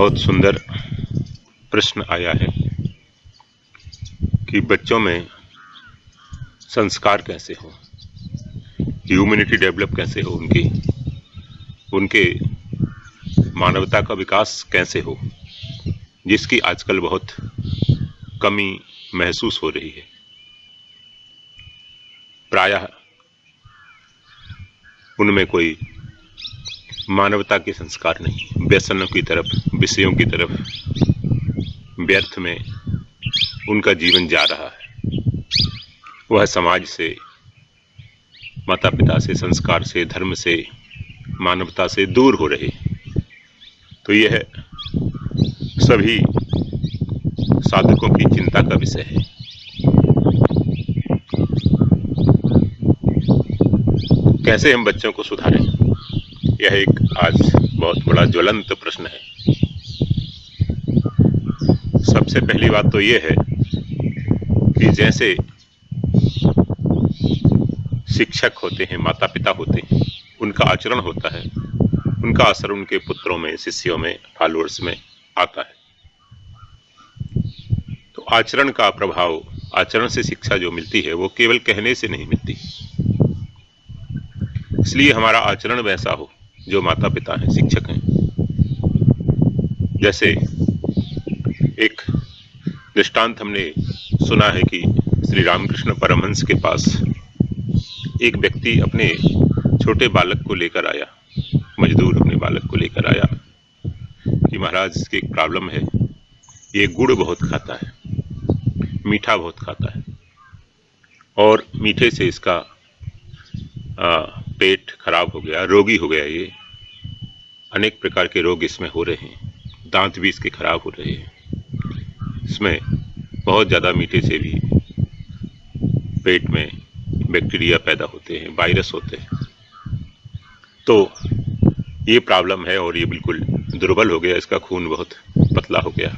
बहुत सुंदर प्रश्न आया है कि बच्चों में संस्कार कैसे हो, ह्यूमैनिटी डेवलप कैसे हो, उनके मानवता का विकास कैसे हो, जिसकी आजकल बहुत कमी महसूस हो रही है। प्रायः उनमें कोई मानवता के संस्कार नहीं, व्यसनों की तरफ, विषयों की तरफ व्यर्थ में उनका जीवन जा रहा है। वह समाज से, माता पिता से, संस्कार से, धर्म से, मानवता से दूर हो रहे। तो यह सभी साधकों की चिंता का विषय है। कैसे हम बच्चों को सुधारें, यह एक आज बहुत बड़ा ज्वलंत प्रश्न है। सबसे पहली बात तो यह है कि जैसे शिक्षक होते हैं, माता पिता होते हैं, उनका आचरण होता है, उनका असर उनके पुत्रों में, शिष्यों में, फॉलोअर्स में आता है। तो आचरण का प्रभाव, आचरण से शिक्षा जो मिलती है वो केवल कहने से नहीं मिलती। इसलिए हमारा आचरण वैसा हो जो माता पिता हैं, शिक्षक हैं। जैसे एक दृष्टांत हमने सुना है कि श्री रामकृष्ण परमहंस के पास एक व्यक्ति अपने छोटे बालक को लेकर आया, मजदूर अपने बालक को लेकर आया कि महाराज, इसकी एक प्रॉब्लम है, ये गुड़ बहुत खाता है, मीठा बहुत खाता है और मीठे से इसका पेट खराब हो गया, रोगी हो गया, ये अनेक प्रकार के रोग इसमें हो रहे हैं, दांत भी इसके खराब हो रहे हैं, इसमें बहुत ज़्यादा मीठे से भी पेट में बैक्टीरिया पैदा होते हैं, वायरस होते हैं। तो ये प्रॉब्लम है और ये बिल्कुल दुर्बल हो गया, इसका खून बहुत पतला हो गया,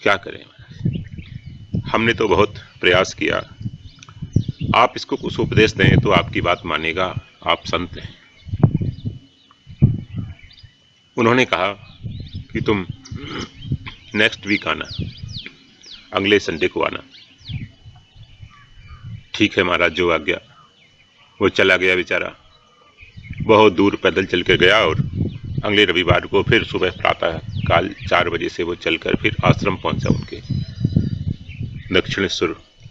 क्या करें। हमने तो बहुत प्रयास किया, आप इसको कुछ उपदेश दें तो आपकी बात मानेगा, आप संत हैं। उन्होंने कहा कि तुम नेक्स्ट वीक आना, अगले संडे को आना। ठीक है महाराज, जो आज्ञा। वो चला गया बेचारा, बहुत दूर पैदल चल के गया और अगले रविवार को फिर सुबह प्रातः काल 4 बजे से वो चलकर फिर आश्रम पहुंचा, उनके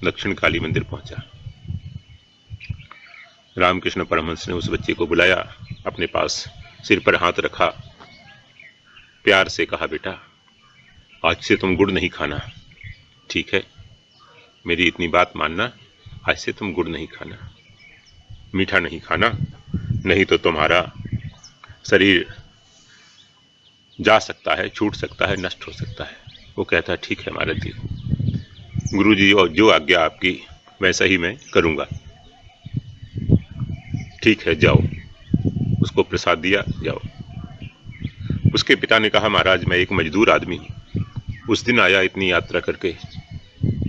दक्षिण काली मंदिर पहुंचा। रामकृष्ण परमहंस ने उस बच्चे को बुलाया अपने पास, सिर पर हाथ रखा, प्यार से कहा, बेटा आज से तुम गुड़ नहीं खाना, ठीक है, मेरी इतनी बात मानना, आज से तुम गुड़ नहीं खाना, मीठा नहीं खाना, नहीं तो तुम्हारा शरीर जा सकता है, छूट सकता है, नष्ट हो सकता है। वो कहता, ठीक है महाराज जी, गुरुजी और जो आज्ञा आपकी वैसा ही मैं करूँगा। ठीक है, जाओ। उसको प्रसाद दिया, जाओ। उसके पिता ने कहा, महाराज मैं एक मजदूर आदमी हूँ, उस दिन आया इतनी यात्रा करके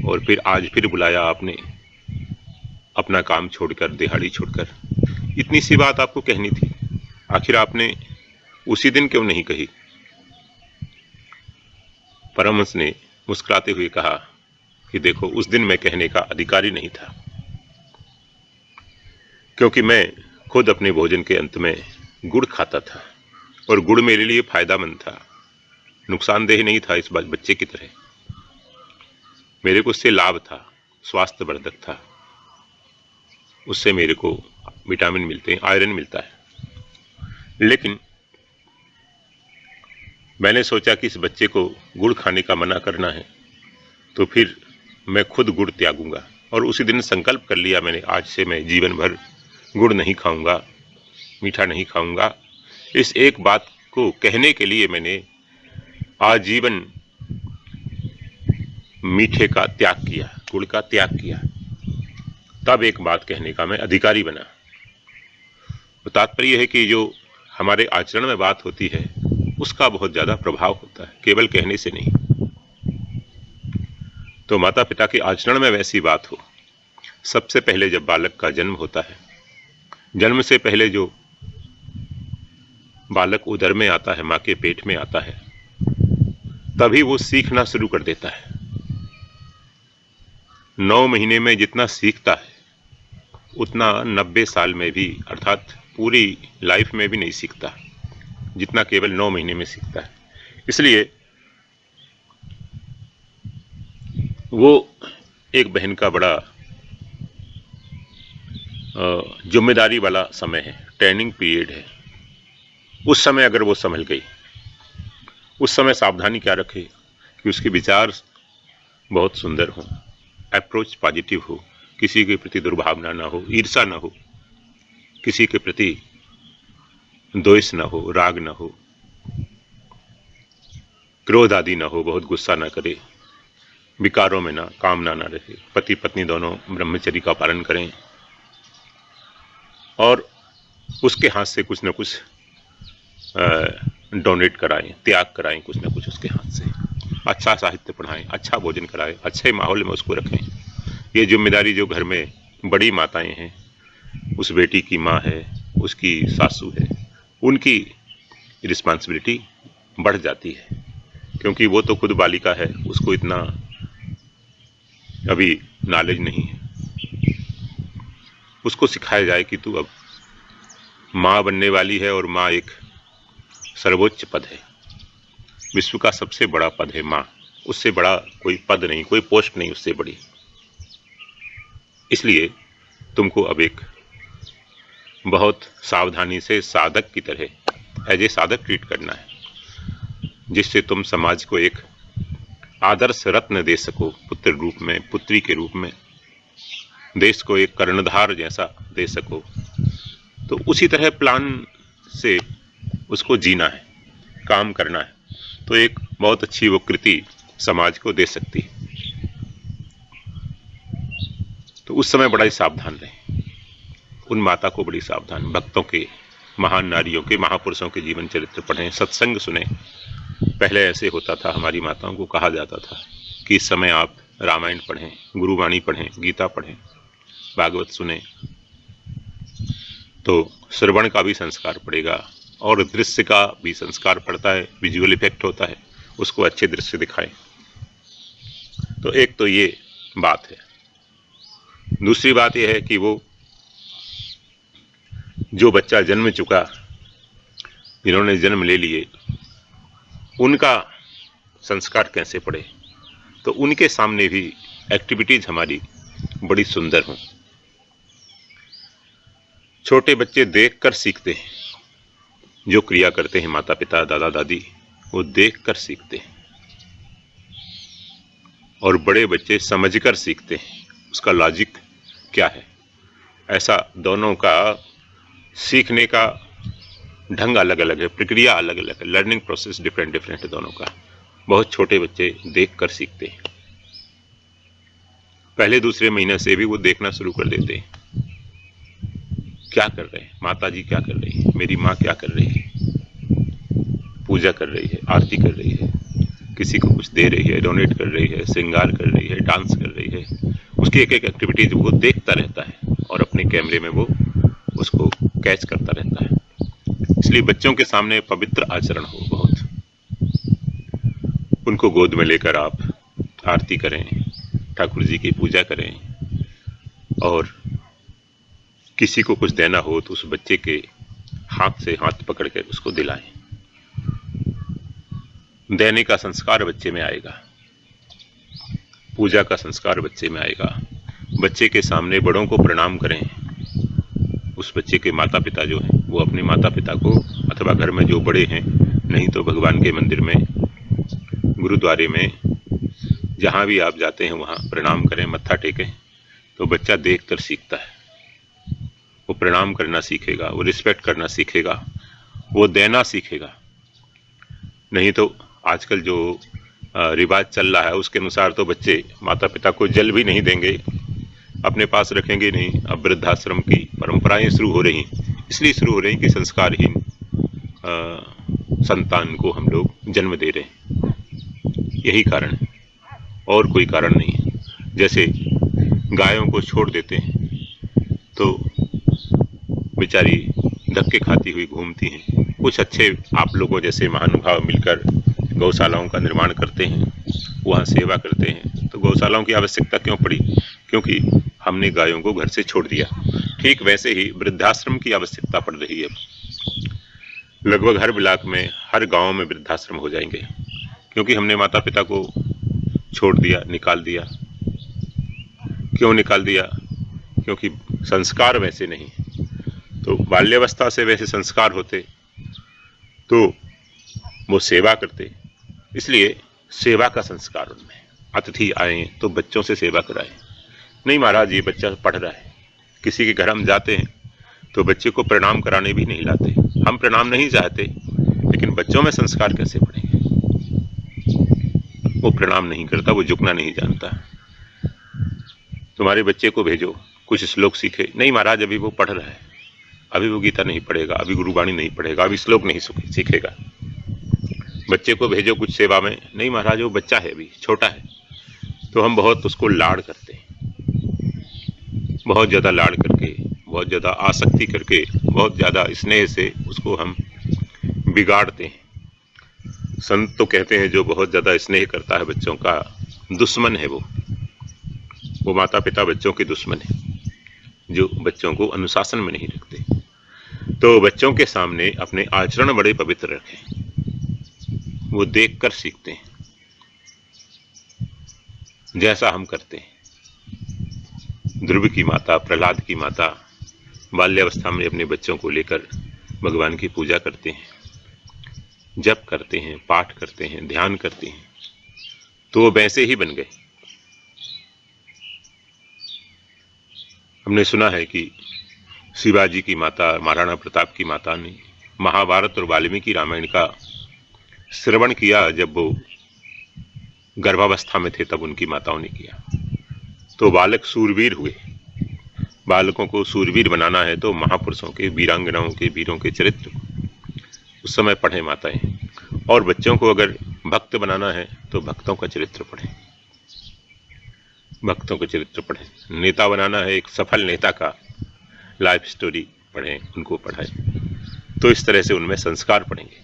और फिर आज फिर बुलाया आपने, अपना काम छोड़कर, दिहाड़ी छोड़कर। इतनी सी बात आपको कहनी थी, आखिर आपने उसी दिन क्यों नहीं कही। परमहंस ने मुस्कुराते हुए कहा कि देखो, उस दिन मैं कहने का अधिकारी नहीं था, क्योंकि मैं खुद अपने भोजन के अंत में गुड़ खाता था और गुड़ मेरे लिए फायदामंद था, नुकसानदेह नहीं था इस बच्चे की तरह। मेरे को उससे लाभ था, स्वास्थ्यवर्धक था, उससे मेरे को विटामिन मिलते हैं, आयरन मिलता है। लेकिन मैंने सोचा कि इस बच्चे को गुड़ खाने का मना करना है, तो फिर मैं खुद गुड़ त्यागूंगा। और उसी दिन संकल्प कर लिया मैंने, आज से मैं जीवन भर गुड़ नहीं खाऊंगा, मीठा नहीं खाऊंगा। इस एक बात को कहने के लिए मैंने आजीवन मीठे का त्याग किया, गुड़ का त्याग किया। तब एक बात कहने का मैं अधिकारी बना। तो तात्पर्य है कि जो हमारे आचरण में बात होती है उसका बहुत ज़्यादा प्रभाव होता है, केवल कहने से नहीं। तो माता पिता के आचरण में वैसी बात हो। सबसे पहले जब बालक का जन्म होता है, जन्म से पहले जो बालक उदर में आता है, माँ के पेट में आता है, तभी वो सीखना शुरू कर देता है। 9 महीने में जितना सीखता है उतना 90 साल में भी, अर्थात पूरी लाइफ में भी नहीं सीखता, जितना केवल 9 महीने में सीखता है। इसलिए वो एक बहन का बड़ा जिम्मेदारी वाला समय है, ट्रेनिंग पीरियड है। उस समय अगर वो संभल गई, उस समय सावधानी क्या रखे कि उसके विचार बहुत सुंदर हो, अप्रोच पॉजिटिव हो, किसी के प्रति दुर्भावना ना हो, ईर्षा ना हो, किसी के प्रति द्वेष ना हो, राग ना हो, क्रोध आदि ना हो, बहुत गुस्सा ना करे, विकारों में ना, कामना ना रहे, पति पत्नी दोनों ब्रह्मचर्य का पालन करें और उसके हाथ से कुछ न कुछ डोनेट कराएं, त्याग कराएं कुछ न कुछ उसके हाथ से, अच्छा साहित्य पढ़ाएं, अच्छा भोजन कराएं, अच्छे माहौल में उसको रखें। ये जिम्मेदारी जो घर में बड़ी माताएं हैं, उस बेटी की माँ है, उसकी सासू है, उनकी रिस्पॉन्सिबिलिटी बढ़ जाती है, क्योंकि वो तो खुद बालिका है, उसको इतना अभी नॉलेज नहीं है। उसको सिखाया जाए कि तू अब माँ बनने वाली है और माँ एक सर्वोच्च पद है, विश्व का सबसे बड़ा पद है माँ, उससे बड़ा कोई पद नहीं, कोई पोस्ट नहीं उससे बड़ी। इसलिए तुमको अब एक बहुत सावधानी से साधक की तरह, एज ए साधक ट्रीट करना है, जिससे तुम समाज को एक आदर्श रत्न दे सको, पुत्र रूप में, पुत्री के रूप में, देश को एक कर्णधार जैसा दे सको। तो उसी तरह प्लान से उसको जीना है, काम करना है, तो एक बहुत अच्छी वो कृति समाज को दे सकती है। तो उस समय बड़ा ही सावधान रहे, उन माता को बड़ी सावधान, भक्तों के, महान नारियों के, महापुरुषों के जीवन चरित्र पढ़ें, सत्संग सुने। पहले ऐसे होता था, हमारी माताओं को कहा जाता था कि इस समय आप रामायण पढ़ें, गुरुवाणी पढ़ें, गीता पढ़ें, भागवत सुने, तो श्रवण का भी संस्कार पड़ेगा और दृश्य का भी संस्कार पड़ता है, विजुअल इफेक्ट होता है, उसको अच्छे दृश्य दिखाएं। तो एक तो ये बात है। दूसरी बात यह है कि वो जो बच्चा जन्म चुका, जिन्होंने जन्म ले लिए, उनका संस्कार कैसे पड़े, तो उनके सामने भी एक्टिविटीज हमारी बड़ी सुंदर हों। छोटे बच्चे देखकर सीखते हैं, जो क्रिया करते हैं माता पिता, दादा दादी, वो देखकर सीखते हैं, और बड़े बच्चे समझकर सीखते हैं, उसका लॉजिक क्या है। ऐसा दोनों का सीखने का ढंग अलग अलग है, प्रक्रिया अलग अलग है, लर्निंग प्रोसेस डिफरेंट डिफरेंट है दोनों का। बहुत छोटे बच्चे देखकर सीखते हैं, पहले दूसरे महीने से भी वो देखना शुरू कर देते हैं, क्या कर रहे हैं माता जी, क्या कर रही है मेरी माँ, क्या कर रही है, पूजा कर रही है, आरती कर रही है, किसी को कुछ दे रही है, डोनेट कर रही है, श्रृंगार कर रही है, डांस कर रही है, उसकी एक एक एक्टिविटीज वो देखता रहता है और अपने कैमरे में वो उसको कैच करता रहता है। इसलिए बच्चों के सामने पवित्र आचरण हो, बहुत उनको गोद में लेकर आप आरती करें, ठाकुर जी की पूजा करें, और किसी को कुछ देना हो तो उस बच्चे के हाथ से हाथ पकड़कर उसको दिलाएं। देने का संस्कार बच्चे में आएगा, पूजा का संस्कार बच्चे में आएगा। बच्चे के सामने बड़ों को प्रणाम करें। उस बच्चे के माता पिता जो हैं वो अपने माता पिता को, अथवा घर में जो बड़े हैं, नहीं तो भगवान के मंदिर में, गुरुद्वारे में, जहाँ भी आप जाते हैं वहाँ प्रणाम करें, मत्था टेकें। तो बच्चा देख कर सीखता है, वो प्रणाम करना सीखेगा, वो रिस्पेक्ट करना सीखेगा, वो देना सीखेगा। नहीं तो आजकल जो रिवाज चल रहा है उसके अनुसार तो बच्चे माता पिता को जल भी नहीं देंगे, अपने पास रखेंगे नहीं। अब वृद्धाश्रम की परंपराएं शुरू हो रही हैं, इसलिए शुरू हो रही कि संस्कारहीन संतान को हम लोग जन्म दे रहे हैं, यही कारण है, और कोई कारण नहीं है। जैसे गायों को छोड़ देते हैं तो बेचारी धक्के खाती हुई घूमती हैं। कुछ अच्छे आप लोगों जैसे महानुभाव मिलकर गौशालाओं का निर्माण करते हैं, वहाँ सेवा करते हैं। तो गौशालाओं की आवश्यकता क्यों पड़ी? क्योंकि हमने गायों को घर से छोड़ दिया। ठीक वैसे ही वृद्धाश्रम की आवश्यकता पड़ रही है। लगभग हर ब्लॉक में, हर गांव में वृद्धाश्रम हो जाएंगे, क्योंकि हमने माता पिता को छोड़ दिया, निकाल दिया। क्यों निकाल दिया? क्योंकि संस्कार वैसे नहीं। तो बाल्यावस्था से वैसे संस्कार होते तो वो सेवा करते। इसलिए सेवा का संस्कार उनमें। अतिथि आए तो बच्चों से सेवा कराएं। नहीं महाराज, ये बच्चा पढ़ रहा है, किसी के घर हम जाते हैं तो बच्चे को प्रणाम कराने भी नहीं लाते। हम प्रणाम नहीं चाहते, लेकिन बच्चों में संस्कार कैसे पड़ेंगे? वो प्रणाम नहीं करता, वो झुकना नहीं जानता। तुम्हारे बच्चे को भेजो, कुछ श्लोक सीखे। नहीं महाराज, अभी वो पढ़ रहा है, अभी वो गीता नहीं पढ़ेगा, अभी गुरुवाणी नहीं पढ़ेगा, अभी श्लोक नहीं सीखेगा। बच्चे को भेजो कुछ सेवा में। नहीं महाराज, वो बच्चा है, अभी छोटा है। तो हम बहुत उसको लाड़ करते हैं, बहुत ज़्यादा लाड़ करके, बहुत ज़्यादा आसक्ति करके, बहुत ज़्यादा स्नेह से उसको हम बिगाड़ते हैं। संत तो कहते हैं जो बहुत ज़्यादा स्नेह करता है बच्चों का, दुश्मन है वो माता पिता बच्चों के दुश्मन है, जो बच्चों को अनुशासन में नहीं रखते। तो बच्चों के सामने अपने आचरण बड़े पवित्र रखें, वो देखकर सीखते हैं, जैसा हम करते हैं। ध्रुव की माता, प्रहलाद की माता बाल्यावस्था में अपने बच्चों को लेकर भगवान की पूजा करते हैं, जप करते हैं, पाठ करते हैं, ध्यान करते हैं, तो वो वैसे ही बन गए। हमने सुना है कि शिवाजी की माता, महाराणा प्रताप की माता ने महाभारत और वाल्मीकि रामायण का श्रवण किया। जब वो गर्भावस्था में थे तब उनकी माताओं ने किया, तो बालक सूरवीर हुए। बालकों को सूरवीर बनाना है तो महापुरुषों के, वीरांगनाओं के, वीरों के चरित्र उस समय पढ़ें माताएं। और बच्चों को अगर भक्त बनाना है तो भक्तों का चरित्र पढ़ें, भक्तों का चरित्र पढ़ें। नेता बनाना है, एक सफल नेता का लाइफ स्टोरी पढ़ें, उनको पढ़ाएं। तो इस तरह से उनमें संस्कार पढ़ेंगे।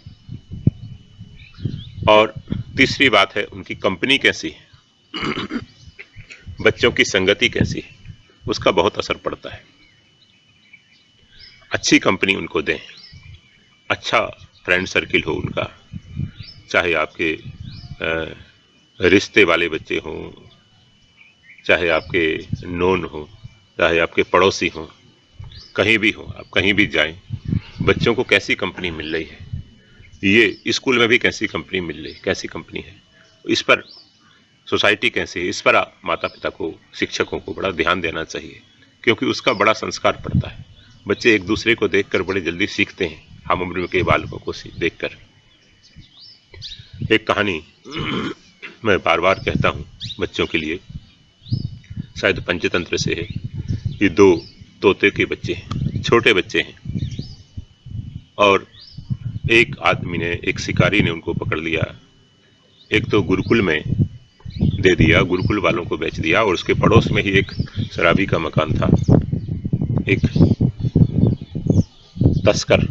और तीसरी बात है, उनकी कंपनी कैसी है, बच्चों की संगति कैसी है, उसका बहुत असर पड़ता है। अच्छी कंपनी उनको दें, अच्छा फ्रेंड सर्किल हो उनका, चाहे आपके रिश्ते वाले बच्चे हों, चाहे आपके नोन हो, चाहे आपके पड़ोसी हों, कहीं भी हो, आप कहीं भी जाएं, बच्चों को कैसी कंपनी मिल रही है, ये स्कूल में भी कैसी कंपनी मिल रही है, कैसी कंपनी है, इस पर सोसाइटी कैसी है, इस पर माता पिता को, शिक्षकों को बड़ा ध्यान देना चाहिए, क्योंकि उसका बड़ा संस्कार पड़ता है। बच्चे एक दूसरे को देखकर बड़े जल्दी सीखते हैं, हम उम्र के बालकों को देखकर। एक कहानी मैं बार बार कहता हूँ बच्चों के लिए, शायद पंचतंत्र से है। ये दो तोते के बच्चे हैं, छोटे बच्चे हैं, और एक आदमी ने, एक शिकारी ने उनको पकड़ लिया। एक तो गुरुकुल में दे दिया, गुरुकुल वालों को बेच दिया, और उसके पड़ोस में ही एक शराबी का मकान था। एक तस्कर,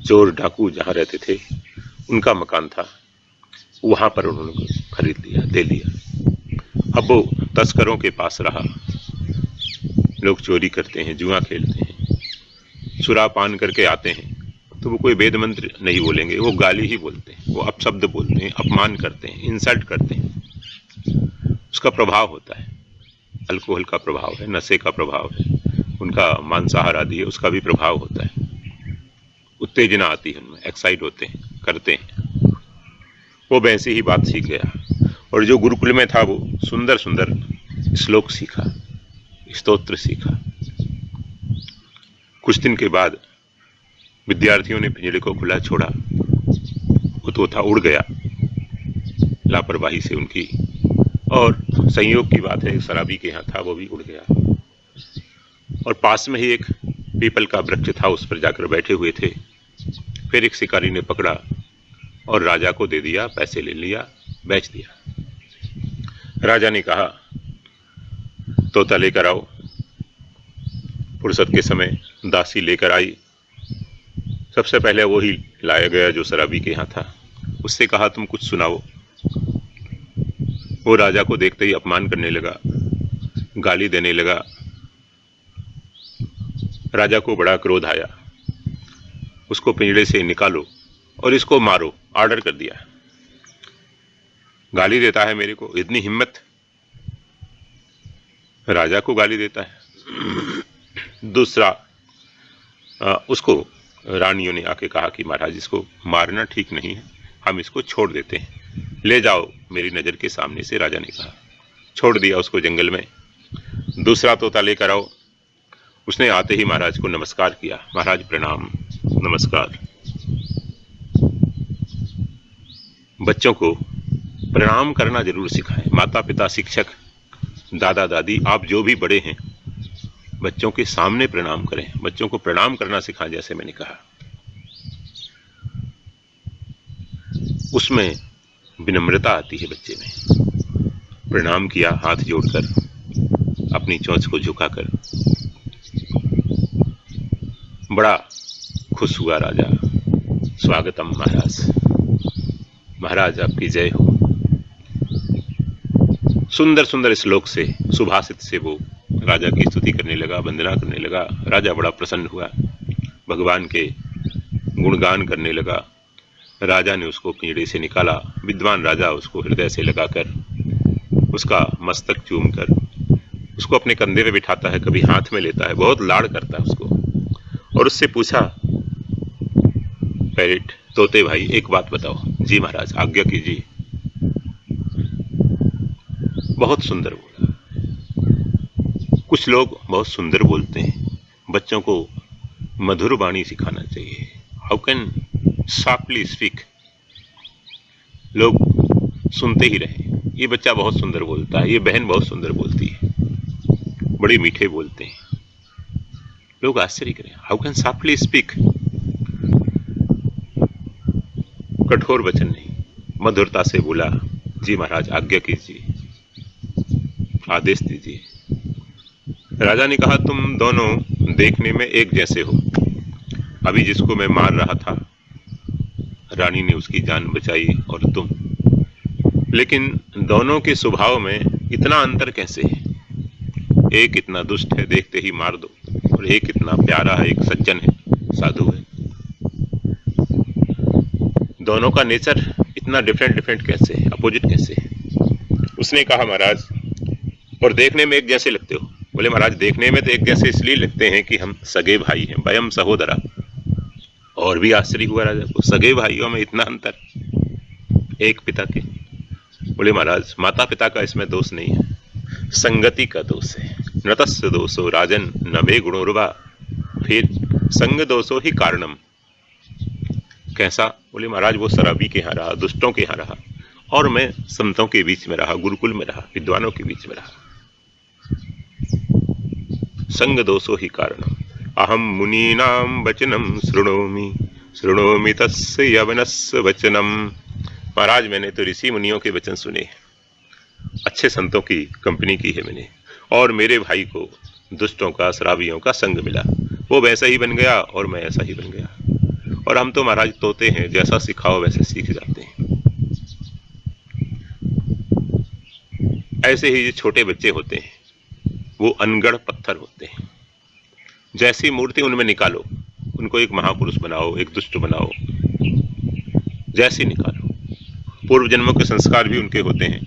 चोर, डाकू जहाँ रहते थे, उनका मकान था, वहाँ पर उन्होंने खरीद लिया, दे लिया। अब वो तस्करों के पास रहा। लोग चोरी करते हैं, जुआ खेलते हैं, शराब पान करके आते हैं, तो वो कोई वेद मंत्र नहीं बोलेंगे, वो गाली ही बोलते हैं, वो अपशब्द बोलते हैं, अपमान करते हैं, इंसल्ट करते हैं। उसका प्रभाव होता है, अल्कोहल का प्रभाव है, नशे का प्रभाव है, उनका मांसाहार आदि है, उसका भी प्रभाव होता है। उत्तेजना आती है उनमें, एक्साइट होते हैं, करते हैं। वो वैसे ही बात सीख गया, और जो गुरुकुल में था वो सुंदर सुंदर श्लोक सीखा, स्तोत्र सीखा। कुछ दिन के बाद विद्यार्थियों ने पिंजड़े को खुला छोड़ा, वो तोता उड़ गया लापरवाही से उनकी, और संयोग की बात है शराबी के यहाँ था, वो भी उड़ गया। और पास में ही एक पीपल का वृक्ष था, उस पर जाकर बैठे हुए थे। फिर एक शिकारी ने पकड़ा और राजा को दे दिया, पैसे ले लिया, बेच दिया। राजा ने कहा तोता लेकर आओ। फुर्सत के समय दासी लेकर आई, सबसे पहले वो ही लाया गया जो शराबी के यहाँ था। उससे कहा तुम कुछ सुनाओ। वो राजा को देखते ही अपमान करने लगा, गाली देने लगा। राजा को बड़ा क्रोध आया, उसको पिंजड़े से निकालो और इसको मारो, ऑर्डर कर दिया। गाली देता है मेरे को, इतनी हिम्मत, राजा को गाली देता है। दूसरा, उसको रानियों ने आके कहा कि महाराज इसको मारना ठीक नहीं है, हम इसको छोड़ देते हैं, ले जाओ मेरी नज़र के सामने से। राजा ने कहा, छोड़ दिया उसको जंगल में। दूसरा तोता लेकर आओ। उसने आते ही महाराज को नमस्कार किया, महाराज प्रणाम, नमस्कार। बच्चों को प्रणाम करना जरूर सिखाएं। माता पिता, शिक्षक, दादा दादी, आप जो भी बड़े हैं, बच्चों के सामने प्रणाम करें, बच्चों को प्रणाम करना सिखाएं। जैसे मैंने कहा, उसमें विनम्रता आती है बच्चे में। प्रणाम किया, हाथ जोड़कर, अपनी चोंच को झुकाकर। बड़ा खुश हुआ राजा। स्वागतम महाराज, महाराज आपकी जय हो। सुंदर सुंदर श्लोक से, सुभाषित से वो राजा की स्तुति करने लगा, वंदना करने लगा। राजा बड़ा प्रसन्न हुआ, भगवान के गुणगान करने लगा। राजा ने उसको पिंजड़े से निकाला। विद्वान राजा उसको हृदय से लगाकर, उसका मस्तक चूमकर, उसको अपने कंधे पे बिठाता है, कभी हाथ में लेता है, बहुत लाड़ करता है उसको। और उससे पूछा, पैरेट, तोते भाई, एक बात बताओ। जी महाराज, आज्ञा कीजिए। बहुत सुंदर बोला। कुछ लोग बहुत सुंदर बोलते हैं, बच्चों को मधुर वाणी सिखाना चाहिए। हाउ कैन सॉफ्टली स्पीक, लोग सुनते ही रहे। ये बच्चा बहुत सुंदर बोलता है, ये बहन बहुत सुंदर बोलती है, बड़े मीठे बोलते हैं, लोग आश्चर्य करें। हाउ कैन सॉफ्टली स्पीक, कठोर वचन नहीं, मधुरता से बोला, जी महाराज आज्ञा कीजिए, आदेश दीजिए। राजा ने कहा, तुम दोनों देखने में एक जैसे हो। अभी जिसको मैं मार रहा था, रानी ने उसकी जान बचाई, और तुम, लेकिन दोनों के स्वभाव में इतना अंतर कैसे है? एक इतना दुष्ट है, देखते ही मार दो, और एक इतना प्यारा है, एक सज्जन है, साधु है। दोनों का नेचर इतना डिफरेंट कैसे है, अपोजिट कैसे है? उसने कहा, महाराज, और देखने में एक जैसे लगते हो। बोले, महाराज देखने में तो एक जैसे इसलिए लगते हैं कि हम सगे भाई हैं, वयम सहोदरा। और भी आश्चर्य हुआ राजा को, सगे भाइयों में इतना अंतर, एक पिता के। बोले, महाराज माता पिता का इसमें दोष नहीं है, संगति का दोष है। नतस्य दोषो राजन न वे गुणोर्वा, फिर संग दोषो ही कारणम। कैसा? बोले, महाराज वो शराबी के यहाँ रहा, दुष्टों के यहाँ रहा, और मैं संतों के बीच में रहा, गुरुकुल में रहा, विद्वानों के बीच में रहा। संग दोषो ही कारणम। अहम मुनीनाम वचनम शृणोमि, शृणोमि तस्य यवनस्य वचनम। महाराज मैंने तो ऋषि मुनियों के वचन सुने, अच्छे संतों की कंपनी की है मैंने, और मेरे भाई को दुष्टों का, शराबियों का संग मिला, वो वैसा ही बन गया और मैं ऐसा ही बन गया। और हम तो महाराज तोते हैं, जैसा सिखाओ वैसे सीख जाते हैं। ऐसे ही जो छोटे बच्चे होते हैं, वो अनगढ़ पत्थर होते हैं। जैसी मूर्ति उनमें निकालो, उनको एक महापुरुष बनाओ, एक दुष्ट बनाओ, जैसे निकालो। पूर्व जन्मों के संस्कार भी उनके होते हैं,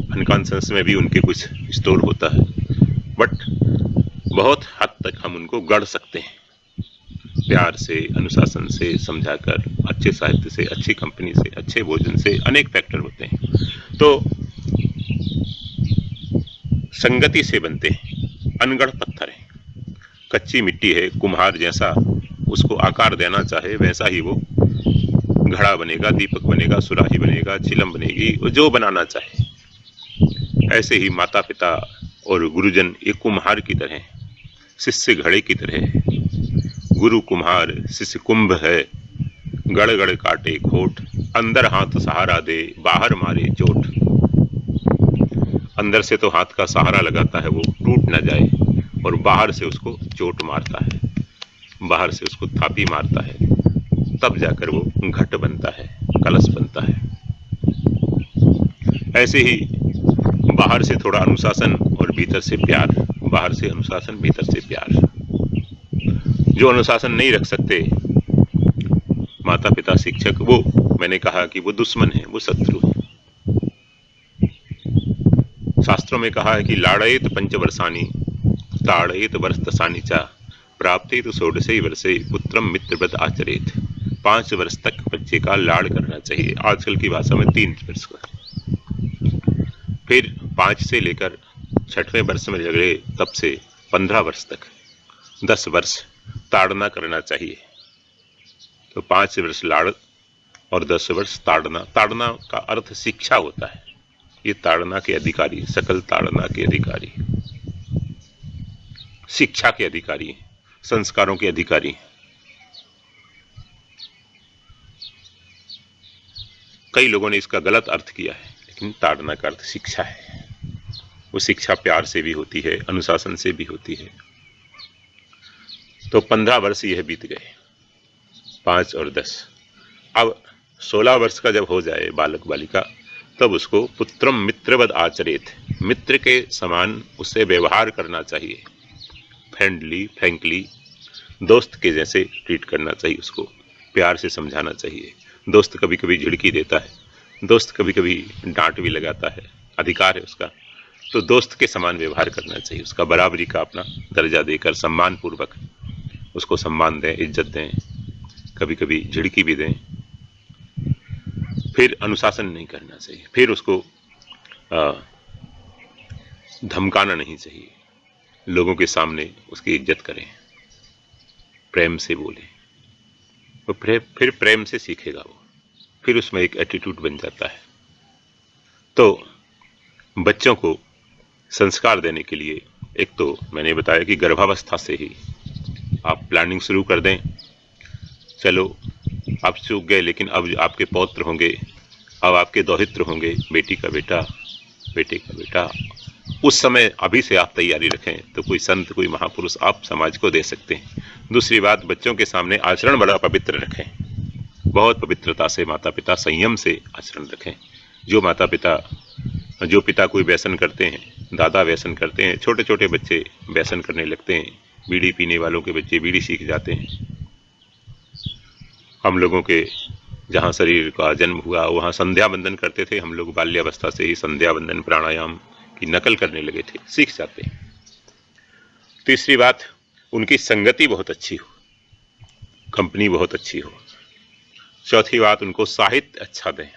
अनकॉन्शियस में भी उनके कुछ स्टोर होता है, बट बहुत हद तक हम उनको गढ़ सकते हैं, प्यार से, अनुशासन से, समझाकर, अच्छे साहित्य से, अच्छी कंपनी से, अच्छे भोजन से। अनेक फैक्टर होते हैं, तो संगति से बनते हैं। अनगढ़ पत्थर है, कच्ची मिट्टी है, कुम्हार जैसा उसको आकार देना चाहे वैसा ही वो घड़ा बनेगा, दीपक बनेगा, सुराही बनेगा, चिलम बनेगी, वो जो बनाना चाहे। ऐसे ही माता पिता और गुरुजन एक कुम्हार की तरह, शिष्य घड़े की तरह। गुरु कुम्हार, शिष्य कुंभ है, गड़ गड़ काटे खोट, अंदर हाथ सहारा दे, बाहर मारे चोट। अंदर से तो हाथ का सहारा लगाता है वो टूट ना जाए, और बाहर से उसको चोट मारता है। बाहर से उसको थापी मारता है, तब जाकर वो घट बनता है, कलश बनता है। ऐसे ही बाहर से थोड़ा अनुशासन और भीतर से प्यार, बाहर से अनुशासन, भीतर से प्यार। जो अनुशासन नहीं रख सकते माता पिता शिक्षक, वो मैंने कहा कि वो दुश्मन है, वो शत्रु है। शास्त्रों में कहा है कि लाड़येत पंचवर्षाणि ताड़येत वर्षदशानि च प्राप्तेत षोडशे वर्षे पुत्रम मित्रवत आचरेत। 5 वर्ष तक बच्चे का लाड़ करना चाहिए, आजकल की भाषा में 3 वर्ष का। फिर 5 से लेकर 6वें वर्ष में झगड़े, तब से 15 वर्ष तक 10 वर्ष ताड़ना करना चाहिए। तो 5 वर्ष लाड़ और 10 वर्ष ताड़ना। ताड़ना का अर्थ शिक्षा होता है। ये ताड़ना के अधिकारी, सकल ताड़ना के अधिकारी, शिक्षा के अधिकारी, संस्कारों के अधिकारी। कई लोगों ने इसका गलत अर्थ किया है, लेकिन ताड़ना का अर्थ शिक्षा है। वो शिक्षा प्यार से भी होती है, अनुशासन से भी होती है। तो 15 वर्ष यह बीत गए, 5 और 10। अब 16 वर्ष का जब हो जाए बालक बालिका, तब उसको पुत्रम मित्रवद आचरेत, मित्र के समान उससे व्यवहार करना चाहिए। फ्रेंडली, फ्रैंकली, दोस्त के जैसे ट्रीट करना चाहिए उसको, प्यार से समझाना चाहिए। दोस्त कभी कभी झिड़की देता है, दोस्त कभी कभी डांट भी लगाता है, अधिकार है उसका। तो दोस्त के समान व्यवहार करना चाहिए, उसका बराबरी का अपना दर्जा देकर सम्मान पूर्वक उसको सम्मान दें, इज्जत दें, कभी कभी झिड़की भी दें। फिर अनुशासन नहीं करना चाहिए, फिर उसको धमकाना नहीं चाहिए। लोगों के सामने उसकी इज्जत करें, प्रेम से बोलें, वो फिर प्रेम से सीखेगा वो, फिर उसमें एक एटीट्यूड बन जाता है। तो बच्चों को संस्कार देने के लिए एक तो मैंने बताया कि गर्भावस्था से ही आप प्लानिंग शुरू कर दें। चलो आप चूक गए, लेकिन अब आपके पौत्र होंगे, अब आपके दौहित्र होंगे, बेटी का बेटा, बेटे का बेटा। उस समय अभी से आप तैयारी रखें, तो कोई संत, कोई महापुरुष आप समाज को दे सकते हैं। दूसरी बात, बच्चों के सामने आचरण बड़ा पवित्र रखें, बहुत पवित्रता से माता पिता संयम से आचरण रखें। जो पिता कोई व्यसन करते हैं, दादा व्यसन करते हैं, छोटे छोटे बच्चे व्यसन करने लगते हैं, बीड़ी पीने वालों के बच्चे बीड़ी सीख जाते हैं। हम लोगों के जहाँ शरीर का जन्म हुआ वहाँ संध्या बंदन करते थे, हम लोग बाल्यावस्था से ही संध्या बंदन प्राणायाम की नकल करने लगे थे, सीख जाते हैं। तीसरी बात, उनकी संगति बहुत अच्छी हो, कंपनी बहुत अच्छी हो। चौथी बात, उनको साहित्य अच्छा दें,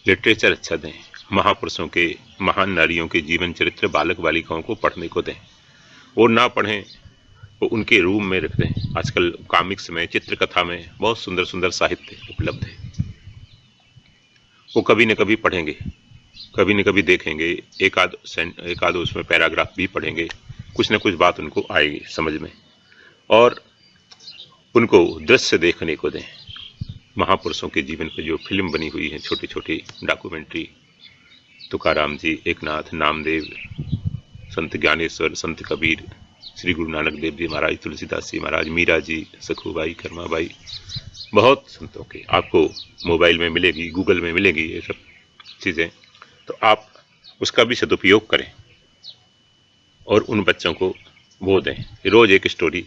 लिटरेचर अच्छा दें, महापुरुषों के, महान नारियों के जीवन चरित्र बालक बालिकाओं को पढ़ने को दें। और ना पढ़ें वो उनके रूम में रख दें। आजकल कॉमिक्स में, चित्रकथा में बहुत सुंदर सुंदर साहित्य उपलब्ध है, वो कभी न कभी पढ़ेंगे, कभी न कभी देखेंगे, एक आध उसमें पैराग्राफ भी पढ़ेंगे, कुछ न कुछ बात उनको आएगी समझ में। और उनको दृश्य देखने को दें, महापुरुषों के जीवन पर जो फिल्म बनी हुई है, छोटी छोटी डॉक्यूमेंट्री, तुकाराम जी, एकनाथ, नामदेव, संत ज्ञानेश्वर, संत कबीर, श्री गुरु नानक देव जी महाराज, तुलसीदास जी महाराज, मीरा जी, सखूबाई, कर्माबाई, बहुत संतों के आपको मोबाइल में मिलेगी, गूगल में मिलेगी ये सब चीज़ें। तो आप उसका भी सदुपयोग करें और उन बच्चों को वो दें। रोज़ एक स्टोरी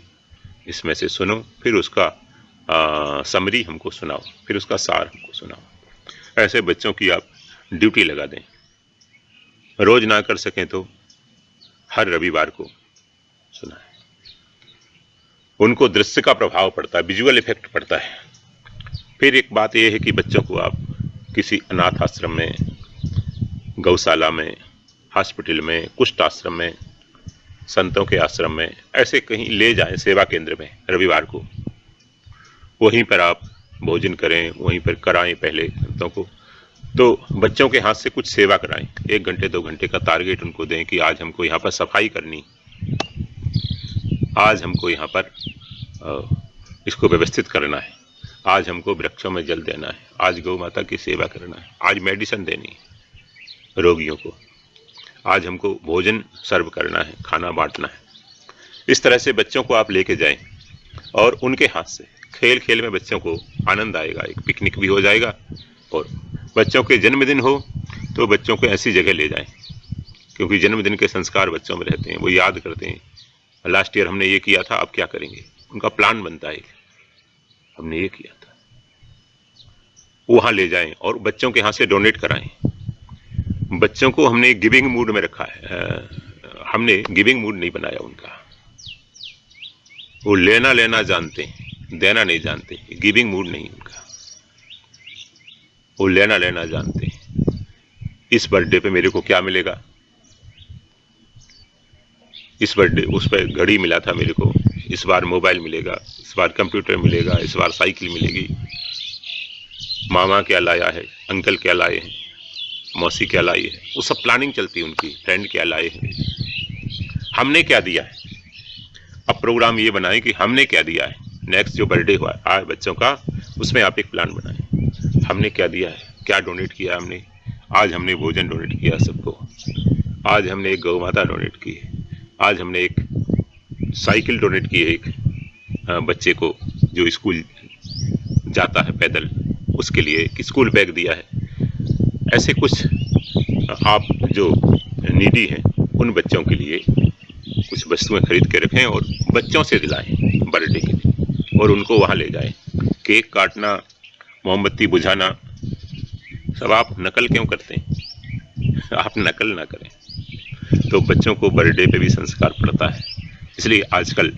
इसमें से सुनो, फिर उसका समरी हमको सुनाओ, फिर उसका सार हमको सुनाओ। ऐसे बच्चों की आप ड्यूटी लगा दें। रोज ना कर सकें तो हर रविवार को सुनाएं। उनको दृश्य का प्रभाव पड़ता है, विजुअल इफेक्ट पड़ता है। फिर एक बात यह है कि बच्चों को आप किसी अनाथ आश्रम में, गौशाला में, हॉस्पिटल में, कुष्ठ आश्रम में, संतों के आश्रम में, ऐसे कहीं ले जाएं, सेवा केंद्र में रविवार को। वहीं पर आप भोजन करें, वहीं पर कराएं पहले संतों को। तो बच्चों के हाथ से कुछ सेवा कराएं, 1 घंटे 2 घंटे का टारगेट उनको दें कि आज हमको यहाँ पर सफाई करनी, आज हमको यहाँ पर इसको व्यवस्थित करना है, आज हमको वृक्षों में जल देना है, आज गौ माता की सेवा करना है, आज मेडिसिन देनी है रोगियों को, आज हमको भोजन सर्व करना है, खाना बांटना है। इस तरह से बच्चों को आप लेके जाएं और उनके हाथ से खेल खेल में बच्चों को आनंद आएगा, एक पिकनिक भी हो जाएगा। और बच्चों के जन्मदिन हो तो बच्चों को ऐसी जगह ले जाएं, क्योंकि जन्मदिन के संस्कार बच्चों में रहते हैं, वो याद करते हैं लास्ट ईयर हमने ये किया था, अब क्या करेंगे, उनका प्लान बनता है हमने ये किया था। वहां ले जाएं और बच्चों के हाथ से डोनेट कराएं। बच्चों को हमने गिविंग मूड में रखा है, हमने गिविंग मूड नहीं बनाया उनका। वो लेना लेना जानते हैं, देना नहीं जानते, गिविंग मूड नहीं उनका, वो लेना लेना जानते हैं। इस बर्थडे पे मेरे को क्या मिलेगा, इस बर्थडे उस पर घड़ी मिला था मेरे को, इस बार मोबाइल मिलेगा, इस बार कंप्यूटर मिलेगा, इस बार साइकिल मिलेगी, मामा क्या लाया है, अंकल क्या लाए हैं, मौसी क्या लाई है, वो सब प्लानिंग चलती है उनकी, फ्रेंड क्या लाए हैं, हमने क्या दिया है। अब प्रोग्राम ये बनाएं कि हमने क्या दिया है, नेक्स्ट जो बर्थडे हुआ आज बच्चों का, उसमें आप एक प्लान बनाएं, हमने क्या दिया है, क्या डोनेट किया हमने। आज हमने भोजन डोनेट किया सबको, आज हमने एक गौ माता डोनेट की है, आज हमने एक साइकिल डोनेट की है एक बच्चे को जो स्कूल जाता है पैदल, उसके लिए एक स्कूल बैग दिया है। ऐसे कुछ आप जो नीडी हैं उन बच्चों के लिए कुछ वस्तुएं खरीद के रखें और बच्चों से दिलाएं बर्थडे के दिन, और उनको वहां ले जाएं। केक काटना, मोमबत्ती बुझाना, सब आप नकल क्यों करते हैं, आप नकल ना करें, तो बच्चों को बर्थडे पे भी संस्कार पड़ता है। इसलिए आजकल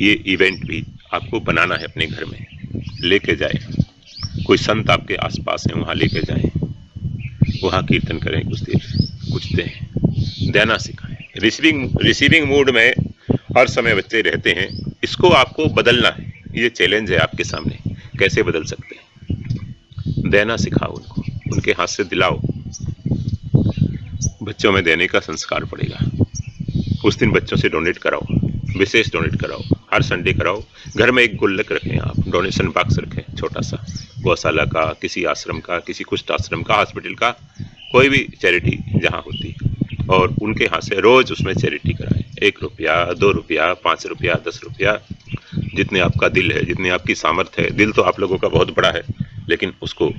ये इवेंट भी आपको बनाना है, अपने घर में लेके जाए, कोई संत आपके आसपास है वहां लेके जाएं, वहां कीर्तन करें, कुछ देर कुछ दें, देना सिखाएं। रिसीविंग मूड में हर समय बच्चे रहते हैं, इसको आपको बदलना है, ये चैलेंज है आपके सामने, कैसे बदल सकते हैं। देना सिखाओ उनको, उनके हाथ से दिलाओ, बच्चों में देने का संस्कार पड़ेगा। उस दिन बच्चों से डोनेट कराओ, विशेष डोनेट कराओ, हर संडे कराओ। घर में एक गुल्लक रखें, आप डोनेशन बॉक्स रखें छोटा सा, गौशाला का, किसी आश्रम का, किसी कुष्ठ आश्रम का, हॉस्पिटल का, कोई भी चैरिटी जहां होती, और उनके हाथ से रोज उसमें चैरिटी कराएं। 1 रुपया, 2 रुपया, 5 रुपया, 10 रुपया, जितने आपका दिल है, जितनी आपकी सामर्थ्य है। दिल तो आप लोगों का बहुत बड़ा है, लेकिन उसको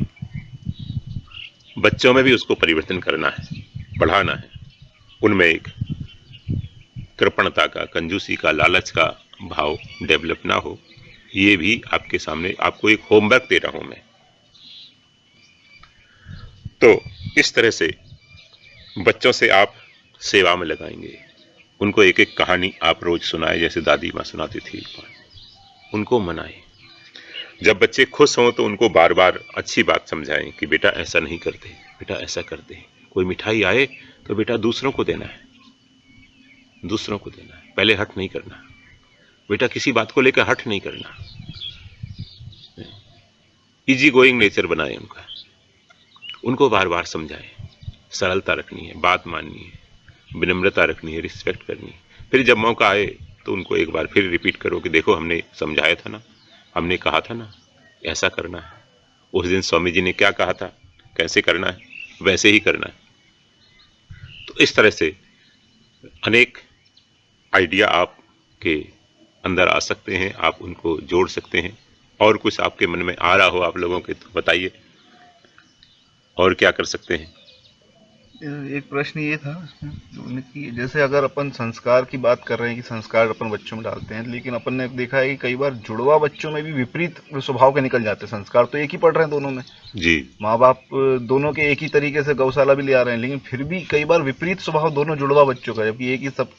बच्चों में भी उसको परिवर्तन करना है, बढ़ाना है। उनमें एक कृपणता का, कंजूसी का, लालच का भाव डेवलप ना हो, ये भी आपके सामने आपको एक होमवर्क दे रहा हूं मैं। तो इस तरह से बच्चों से आप सेवा में लगाएंगे, उनको एक एक कहानी आप रोज सुनाएं, जैसे दादी माँ सुनाती थी, उनको मनाएं। जब बच्चे खुश हों तो उनको बार बार अच्छी बात समझाएं कि बेटा ऐसा नहीं करते, बेटा ऐसा करते। कोई मिठाई आए तो बेटा दूसरों को देना है, दूसरों को देना है, पहले हट नहीं करना, बेटा किसी बात को लेकर हट नहीं करना। इजी गोइंग नेचर बनाए उनका, उनको बार बार समझाएं, सरलता रखनी है, बात माननी है, विनम्रता रखनी है, रिस्पेक्ट करनी है। फिर जब मौका आए तो उनको एक बार फिर रिपीट करो कि देखो हमने समझाया था ना, हमने कहा था ना, ऐसा करना है, उस दिन स्वामी जी ने क्या कहा था, कैसे करना है, वैसे ही करना है। तो इस तरह से अनेक आइडिया आपके अंदर आ सकते हैं, आप उनको जोड़ सकते हैं। और कुछ आपके मन में आ रहा हो आप लोगों के तो बताइए, और क्या कर सकते हैं। एक प्रश्न ये था इसमें कि जैसे अगर अपन संस्कार की बात कर रहे हैं कि संस्कार अपन बच्चों में डालते हैं, लेकिन अपन ने देखा है कि कई बार जुड़वा बच्चों में भी विपरीत स्वभाव के निकल जाते हैं। संस्कार तो एक ही पढ़ रहे हैं दोनों में, जी, माँ बाप दोनों के एक ही तरीके से गौशाला भी ले आ रहे हैं, लेकिन फिर भी कई बार विपरीत स्वभाव दोनों जुड़वा बच्चों का, जबकि एक ही सब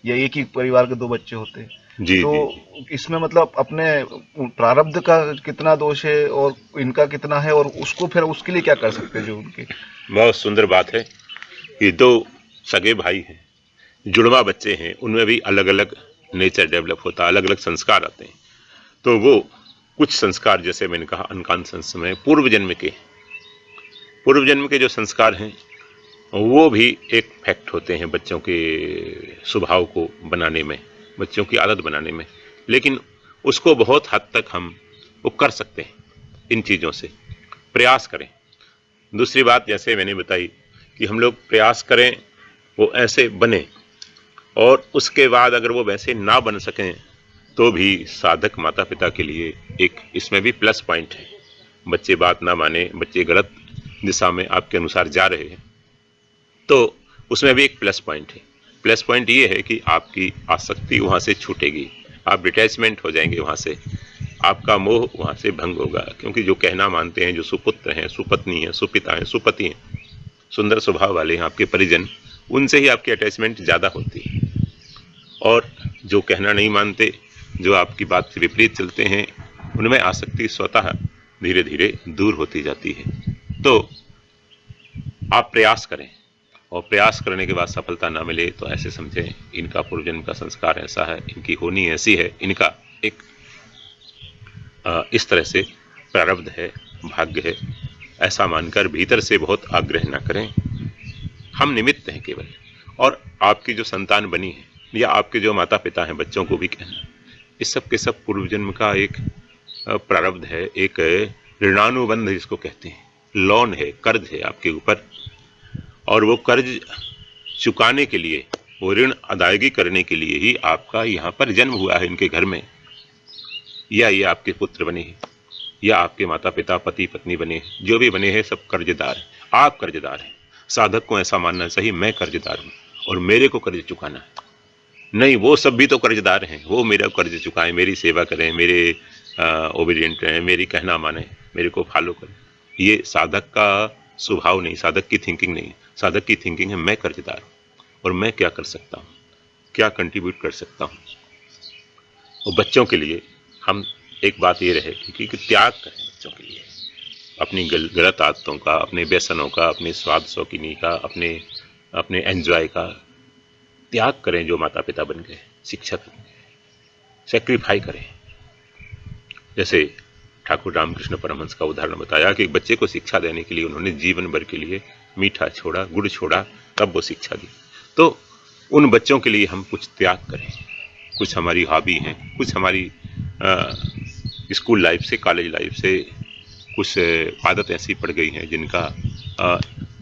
या एक ही परिवार के 2 बच्चे होते हैं। जी, तो जी, जी। इसमें मतलब अपने प्रारब्ध का कितना दोष है और इनका कितना है, और उसको फिर उसके लिए क्या कर सकते हैं जो उनके। बहुत सुंदर बात है। ये 2 सगे भाई हैं, जुड़वा बच्चे हैं, उनमें भी अलग अलग नेचर डेवलप होता है, अलग अलग संस्कार आते हैं। तो वो कुछ संस्कार, जैसे मैंने कहा अनकॉन्शियस में पूर्व जन्म के जो संस्कार हैं, वो भी एक फैक्ट होते हैं बच्चों के स्वभाव को बनाने में, बच्चों की आदत बनाने में। लेकिन उसको बहुत हद तक हम वो कर सकते हैं इन चीज़ों से, प्रयास करें। दूसरी बात जैसे मैंने बताई कि हम लोग प्रयास करें वो ऐसे बने, और उसके बाद अगर वो वैसे ना बन सकें तो भी साधक माता पिता के लिए एक इसमें भी प्लस पॉइंट है। बच्चे बात ना माने, बच्चे गलत दिशा में आपके अनुसार जा रहे हैं, तो उसमें भी एक प्लस पॉइंट है। प्लस पॉइंट ये है कि आपकी आसक्ति वहाँ से छूटेगी, आप डिटैचमेंट हो जाएंगे वहाँ से, आपका मोह वहाँ से भंग होगा। क्योंकि जो कहना मानते हैं, जो सुपुत्र हैं, सुपत्नी हैं, सुपिता हैं, सुपति हैं, सुंदर स्वभाव वाले हैं आपके परिजन, उनसे ही आपकी अटैचमेंट ज़्यादा होती है। और जो कहना नहीं मानते, जो आपकी बात से विपरीत चलते हैं, उनमें आसक्ति स्वतः धीरे धीरे दूर होती जाती है। तो आप प्रयास करें, और प्रयास करने के बाद सफलता ना मिले तो ऐसे समझें इनका पूर्वजन्म का संस्कार ऐसा है, इनकी होनी ऐसी है, इनका एक इस तरह से प्रारब्ध है, भाग्य है, ऐसा मानकर भीतर से बहुत आग्रह ना करें। हम निमित्त हैं केवल। और आपकी जो संतान बनी है या आपके जो माता पिता हैं, बच्चों को भी कहना, इस सब के सब पूर्व जन्म का एक प्रारब्ध है, एक ऋणानुबंध जिसको कहते हैं, लोन है, कर्ज है आपके ऊपर। और वो कर्ज चुकाने के लिए, वो ऋण अदायगी करने के लिए ही आपका यहाँ पर जन्म हुआ है इनके घर में। या ये आपके पुत्र बने हैं, या आपके माता पिता, पति पत्नी बने, जो भी बने हैं सब कर्जदार हैं। आप कर्जदार हैं। साधक को ऐसा मानना चाहिए, मैं कर्जदार हूँ और मेरे को कर्ज चुकाना है। नहीं, वो सब भी तो कर्जदार हैं, वो मेरा कर्ज चुकाएं, मेरी सेवा करें, मेरे ओबीडियंट रहें, मेरी कहना माने, मेरे को फॉलो करें। ये साधक का स्वभाव नहीं, साधक की थिंकिंग नहीं। साधक की थिंकिंग है मैं कर्जदार हूँ और मैं क्या कर सकता हूँ, क्या कंट्रीब्यूट कर सकता हूँ। और बच्चों के लिए हम एक बात ये रहे कि त्याग करें बच्चों के लिए, अपनी गलत आदतों का, अपने व्यसनों का, अपने स्वाद शौकीनी का, अपने एंजॉय का त्याग करें। जो माता पिता बन गए, शिक्षक बन गए, सेक्रीफाई करें। जैसे ठाकुर रामकृष्ण परमहंस का उदाहरण बताया कि एक बच्चे को शिक्षा देने के लिए उन्होंने जीवन भर के लिए मीठा छोड़ा, गुड़ छोड़ा, तब वो शिक्षा दी। तो उन बच्चों के लिए हम कुछ त्याग करें। कुछ हमारी हॉबी हैं, कुछ हमारी स्कूल लाइफ से, कॉलेज लाइफ से कुछ आदत ऐसी पड़ गई हैं जिनका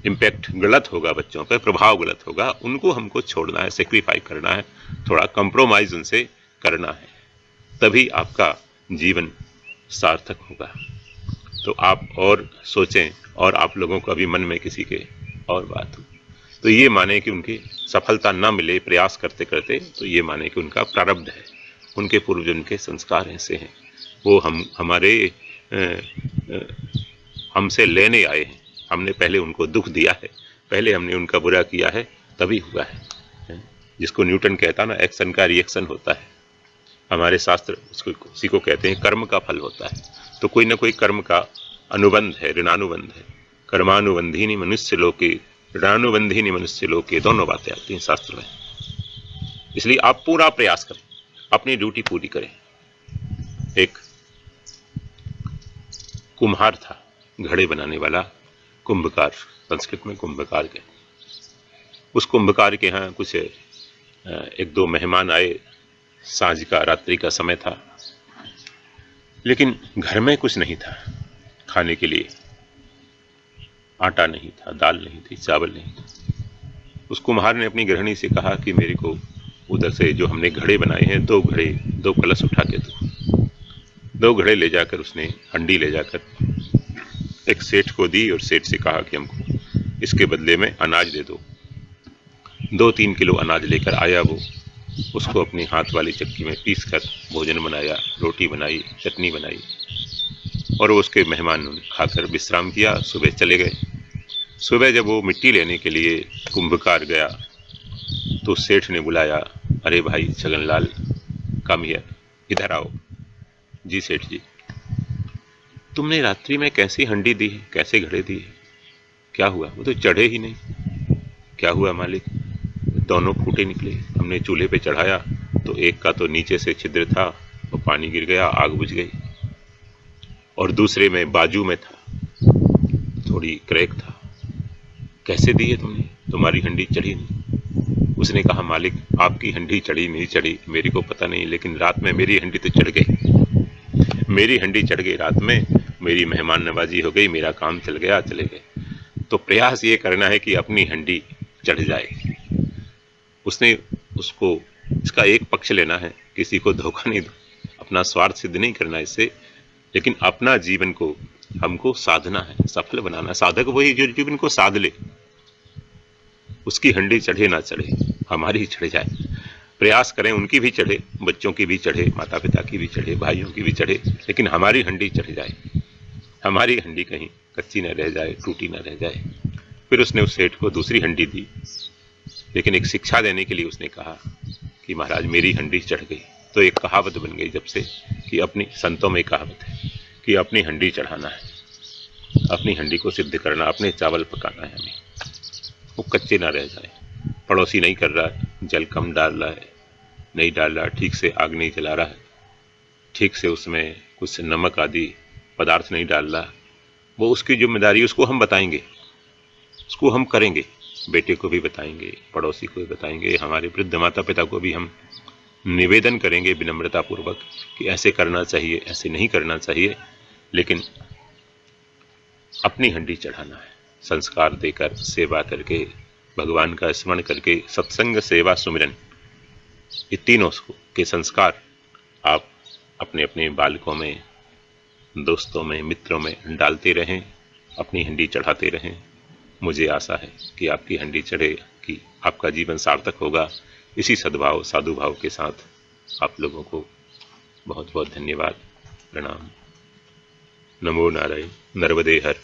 इम्पैक्ट गलत होगा बच्चों पर, प्रभाव गलत होगा, उनको हमको छोड़ना है, सेक्रीफाई करना है, थोड़ा कंप्रोमाइज उनसे करना है, तभी आपका जीवन सार्थक होगा। तो आप और सोचें, और आप लोगों को अभी मन में किसी के और बात हो तो ये माने कि उनकी सफलता ना मिले प्रयास करते करते, तो ये माने कि उनका प्रारब्ध है, उनके पूर्वजन्म के संस्कार ऐसे हैं, वो हमारे हमसे लेने आए हैं। हमने पहले उनको दुख दिया है, पहले हमने उनका बुरा किया है, तभी हुआ है। जिसको न्यूटन कहता ना, एक्शन का रिएक्शन होता है। हमारे शास्त्र उसको उसी को कहते हैं, कर्म का फल होता है। तो कोई ना कोई कर्म का अनुबंध है, ऋणानुबंध है। कर्मानुबंधिनी मनुष्य लोके, ऋणानुबंधिनी मनुष्य लोके, दोनों बातें आती हैं शास्त्र में। इसलिए आप पूरा प्रयास करें, अपनी ड्यूटी पूरी करें। एक कुम्हार था, घड़े बनाने वाला, कुंभकार, संस्कृत में कुंभकार के। उस कुंभकार के यहाँ कुछ एक दो मेहमान आए, सांझ का, रात्रि का समय था, लेकिन घर में कुछ नहीं था खाने के लिए। आटा नहीं था, दाल नहीं थी, चावल नहीं था। उस कुम्हार ने अपनी गृहिणी से कहा कि मेरे को उधर से जो हमने घड़े बनाए हैं, दो कलश उठा के दो। 2 घड़े ले जाकर उसने, हंडी ले जाकर एक सेठ को दी और सेठ से कहा कि हमको इसके बदले में अनाज दे दो। 2-3 किलो अनाज लेकर आया वो, उसको अपनी हाथ वाली चक्की में पीस कर भोजन बनाया, रोटी बनाई, चटनी बनाई, और उसके मेहमान ने खाकर विश्राम किया। सुबह चले गए। सुबह जब वो मिट्टी लेने के लिए कुंभकार गया तो सेठ ने बुलाया, अरे भाई छगनलाल, कम हियर, इधर आओ। जी सेठ जी, तुमने रात्रि में कैसी हंडी दी है, कैसे घड़े दी है, क्या हुआ? वो तो चढ़े ही नहीं। क्या हुआ मालिक? दोनों फूटे निकले। हमने चूल्हे पे चढ़ाया तो एक का तो नीचे से छिद्र था, वो पानी गिर गया, आग बुझ गई, और दूसरे में बाजू में था, थोड़ी क्रैक था। कैसे दी है तुमने? तुम्हारी हंडी चढ़ी नहीं। उसने कहा, मालिक आपकी हंडी चढ़ी नहीं चढ़ी मेरे को पता नहीं, लेकिन रात में मेरी हंडी तो चढ़ गई। मेरी हंडी चढ़ गई रात में, मेरी मेहमान नवाजी हो गई, मेरा काम चल गया, चले गए। तो प्रयास ये करना है कि अपनी हंडी चढ़ जाए। उसने उसको इसका एक पक्ष लेना है, किसी को धोखा नहीं दो, अपना स्वार्थ सिद्ध नहीं करना इससे, लेकिन अपना जीवन को हमको साधना है, सफल बनाना। साधक वही जो जीवन को साध ले, उसकी हंडी चढ़े ना चढ़े, हमारी चढ़ जाए। प्रयास करें उनकी भी चढ़े, बच्चों की भी चढ़े, माता पिता की भी चढ़े, भाइयों की भी चढ़े, लेकिन हमारी हंडी चढ़ जाए, हमारी हंडी कहीं कच्ची न रह जाए, टूटी न रह जाए। फिर उसने उस सेठ को दूसरी हंडी दी, लेकिन एक शिक्षा देने के लिए उसने कहा कि महाराज मेरी हंडी चढ़ गई। तो एक कहावत बन गई जब से, कि अपनी संतों में कहावत है कि अपनी हंडी चढ़ाना है, अपनी हंडी को सिद्ध करना, अपने चावल पकाना है हमें, वो कच्चे ना रह जाए। पड़ोसी नहीं कर रहा, जल कम डाल रहा है, नहीं डाल रहा, ठीक से आग नहीं जला रहा है, ठीक से उसमें कुछ नमक आदि पदार्थ नहीं डाल रहा, वो उसकी जिम्मेदारी, उसको हम बताएंगे, उसको हम करेंगे, बेटे को भी बताएंगे, पड़ोसी को भी बताएंगे, हमारे वृद्ध माता पिता को भी हम निवेदन करेंगे विनम्रता पूर्वक कि ऐसे करना चाहिए, ऐसे नहीं करना चाहिए, लेकिन अपनी हंडी चढ़ाना है, संस्कार देकर, सेवा करके, भगवान का स्मरण करके, सत्संग, सेवा, सुमिरन, ये तीनों के संस्कार आप अपने अपने बालकों में, दोस्तों में, मित्रों में डालते रहें, अपनी हंडी चढ़ाते रहें। मुझे आशा है कि आपकी हंडी चढ़े, कि आपका जीवन सार्थक होगा। इसी सद्भाव, साधुभाव के साथ आप लोगों को बहुत बहुत धन्यवाद, प्रणाम। नमो नारायण, नर्मदे हर।